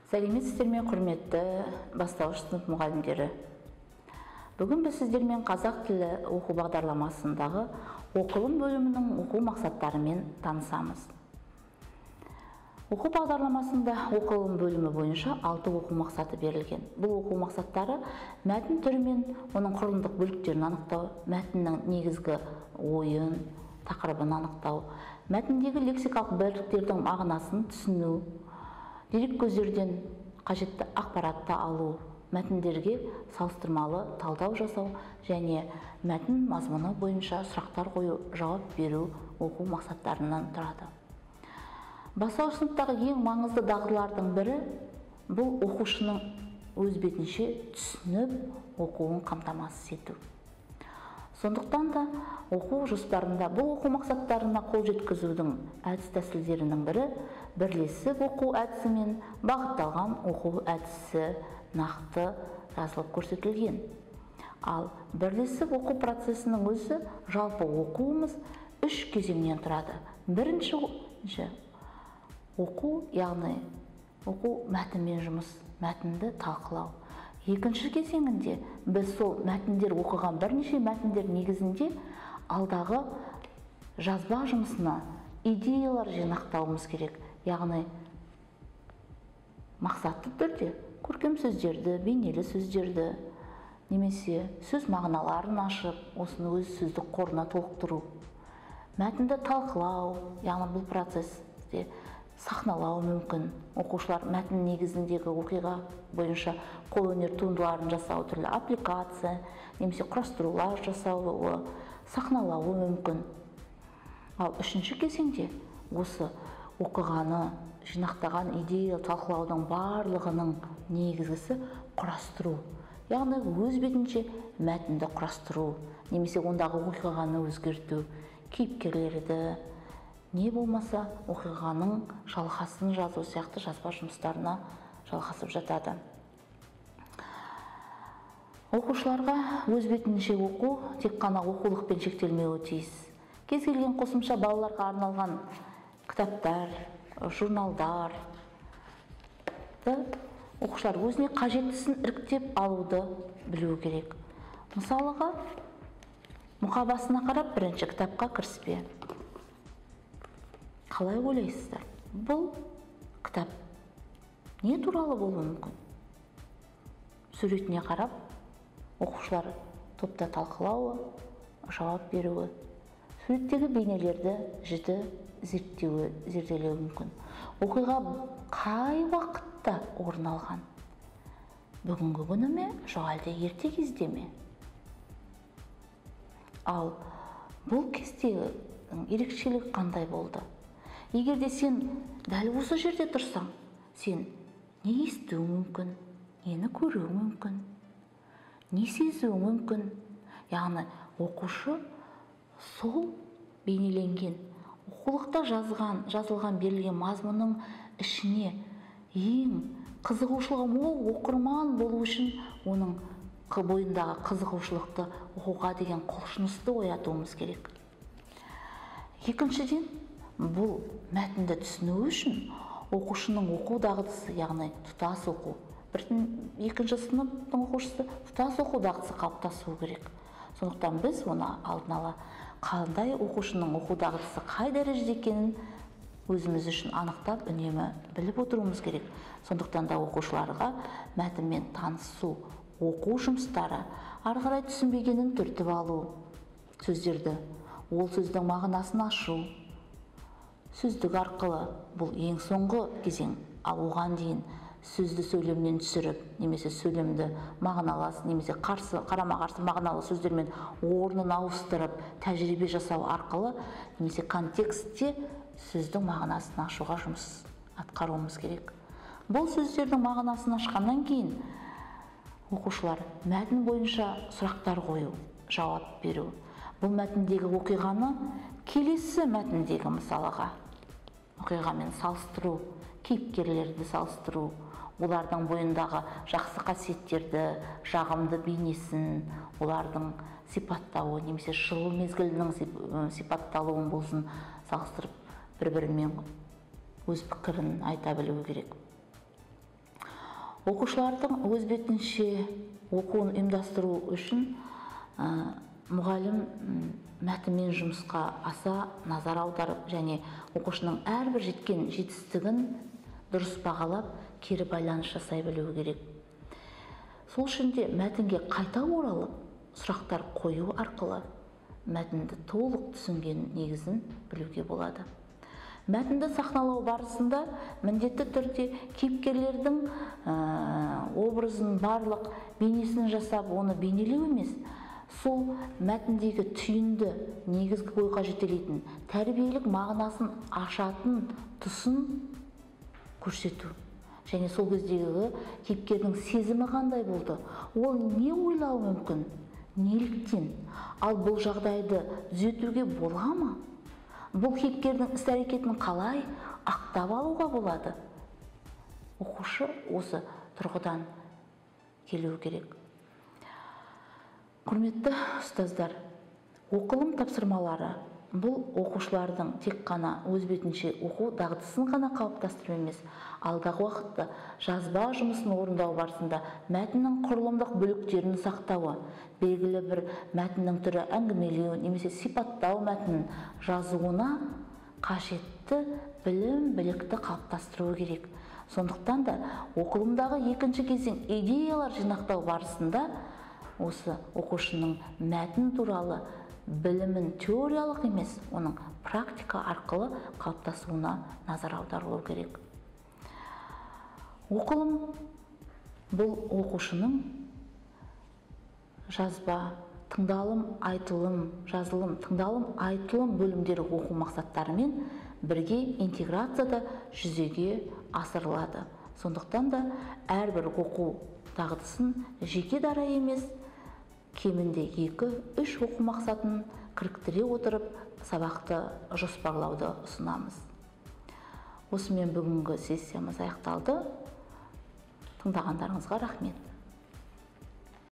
Сәлеметсіздер ме, құрметті бастауыш сынып мұғалімдері. Бүгін біз сіздермен қазақ тілі оқу бағдарламасындағы оқылым бөлімінің оқу мақсаттарымен танысамыз. Оқу бағдарламасында оқылым бөлімі бойынша 6 оқу мақсаты берілген. Бұл оқу мақсаттары мәтін түрі мен оның құрылымдық бөліктерін анықтау, мәтіннің негізгі ойын, тақырыбын анықтау, мәтіндегі лексикалық бірліктердің мағынасын түсіну, дерек көздерден қажетті ақпаратты алу, мәтіндерге салыстырмалы талдау жасау және мәтін мазмұны бойынша сұрақтар қою, жауап беру оқу мақсаттарынан тұрады. Бастауыш сыныптағы ең маңызды дағдылардың бірі бұл оқушының өз бетінше түсініп оқуын қамтамасыз ету. Сондықтан да оқу жоспарында бұл оқу мақсаттарына қол жеткізудің әдіс тәсілдерінің бірі бірлесіп оқу әдісі мен бағытталған оқу әдісі нақты жазылып көрсетілген. Ал бірлесіп оқу процесінің өзі жалпы оқуымыз 3 кезеңнен тұрады. Бірінші оқу, яғни оқу мәтінмен жұмыс, мәтінді талқылау. Екінші кезеңінде біз сол мәтіндер оқыған бірнеше мәтіндер негізінде алдағы жазба жұмысына идеялар жинақтауымыз керек. Яғни мақсатты түрде көркем сөздерді, бейнелі сөздерді, немесе сөз мағыналарын ашып, осыны өз сөздік қорына толықтыру. Мәтінді талқылау, яғни бұл процесте сахналау мүмкін. Оқушылар мәтін негізіндегі оқиға бойынша қолөнер туындыларын жасау, түрлі аппликация, немесе құрастырулар жасауы, сахналауы мүмкін. Ал үшінші кезеңде осы оқығаны, жинақтаған идея талқылаудың барлығының негізгісі құрастыру. Яғни өз бетінше мәтінді құрастыру, немесе ондағы оқиғаны өзгерту, кейіпкерлерді, не болмаса оқиғаның жалғасын жазу сияқты жазба жұмыстарына жалғасып жатады. Оқушыларға өз бетінше оқу тек қана оқулықпен шектелмеуі тиіс. Кез келген қосымша балаларға арналған кітаптар, журналдар оқушылар өзіне қажеттісін іріктеп алуды білу керек. Мысалыға, мұқабасына қарап бірінші кітапқа кіріспе. Қалай ойлайсыздар? Бұл кітап не туралы болуы мүмкін? Суретіне қарап, оқушылар топта талқылауы, жауап беруі, суреттегі бейнелерді жіті зерделеуі мүмкін. Оқиға қай уақытта орын алған? Бүгінгі күні ме, жоқ әлде ерте кезде ме? Ал бұл кездегі ерекшелігі қандай болды? Егер де сен дәл осы жерде тұрсаң, сен не естуі мүмкін, нені көруі мүмкін, не сезуі мүмкін? Яғни оқушы сол бейнеленген, оқулықта жазылған берілген мазмұнның ішіне ең қызығушылығы мол оқырман болу үшін оның бойындағы қызығушылықты оқуға деген құлшынысты оятуымыз керек. Екіншіден, бұл мәтінді түсіну үшін оқушының оқу дағдысы, яғни тұтас оқу. Екінші сыныптың оқушысы тұтас оқу дағдысы қалыптасуы керек. Сондықтан біз оны алдын ала қандай оқушының оқу дағдысы қай дәрежеде екенін өзіміз үшін анықтап, үнемі біліп отыруымыз керек. Сондықтан да оқушыларға мәтінмен танысу, оқу жұмыстары, ары қарай түсінбегенін түртіп алу, сөздерді, ол сөздің мағынасын ашу, сөздік арқылы бұл ең соңғы кезең, ал оған дейін сөзді сөйлемнен түсіріп, немесе сөйлемді мағыналас, немесе қарама-қарсы мағыналы сөздермен орнын ауыстырып, тәжірибе жасау арқылы, немесе контекстте сөздің мағынасын ашуға жұмыс атқаруымыз керек. Бұл сөздердің мағынасын ашқаннан кейін оқушылар мәтін бойынша сұрақтар қою, жауап беру. Бұл мәтіндегі оқиғаны келесі мәтіндегі мысалыға оқиғамен салыстыру, кейіпкерлерді салыстыру, олардың бойындағы жақсы қасиеттерді, жағымды бейнесін, олардың сипаттауы, немесе жыл мезгілінің сипатталуын болсын салыстырып, бір-бірімен өз пікірін айта білуі керек. Оқушылардың өз бетінше оқуын ұйымдастыру үшін мұғалім мәтінмен жұмысқа аса назар аударып және оқушының әрбір жеткен жетістігін дұрыс бағалап, кері байланыс жасай білуі керек. Сол үшін де мәтінге қайта оралып, сұрақтар қою арқылы мәтінді толық түсінген негізін білуге болады. Мәтінді сахналау барысында міндетті түрде кейіпкерлердің образын барлық бейнесін жасап, оны бейнелеу емес, сол мәтіндегі түйінді негізгі ойға жетелейтін, тәрбиелік мағынасын ашатын тұсын көрсету. Және сол кездегі кейіпкердің сезімі қандай болды, ол не ойлауы мүмкін, неліктен, ал бұл жағдайды түзетуге бола ма? Бұл кейіпкердің іс-әрекетін қалай ақтап алуға болады? Оқушы осы тұрғыдан келуі керек. Құрметті ұстаздар, оқылым тапсырмалары бұл оқушылардың тек қана өз бетінше оқу дағдысын ғана қалыптастыру емес, алдағы уақытта жазба жұмысын орындау барысында мәтіннің құрылымдық бөліктерін сақтауы, белгілі бір мәтіннің түрі әңгімелеу немесе сипаттау мәтінін жазуына қажетті білім білікті қалыптастыру керек. Сондықтан да оқылымдағы екінші кезең идеялар жинақтау барысында осы оқушының мәтін туралы білімін теориялық емес, оның практика арқылы қалыптасуына назар аударылу керек. Оқылым бұл оқушының жазба, тыңдалым, айтылым, жазылым, тыңдалым, айтылым бөлімдері оқу мақсаттарымен бірге интеграцияда жүзеге асырылады. Сондықтан да әрбір оқу дағдысын жеке дара емес, кемінде 2-3 оқу мақсатын кіріктіре отырып, сабақты жоспарлауды ұсынамыз. Осымен бүгінгі сессиямыз аяқталды. Тыңдағандарыңызға рахмет.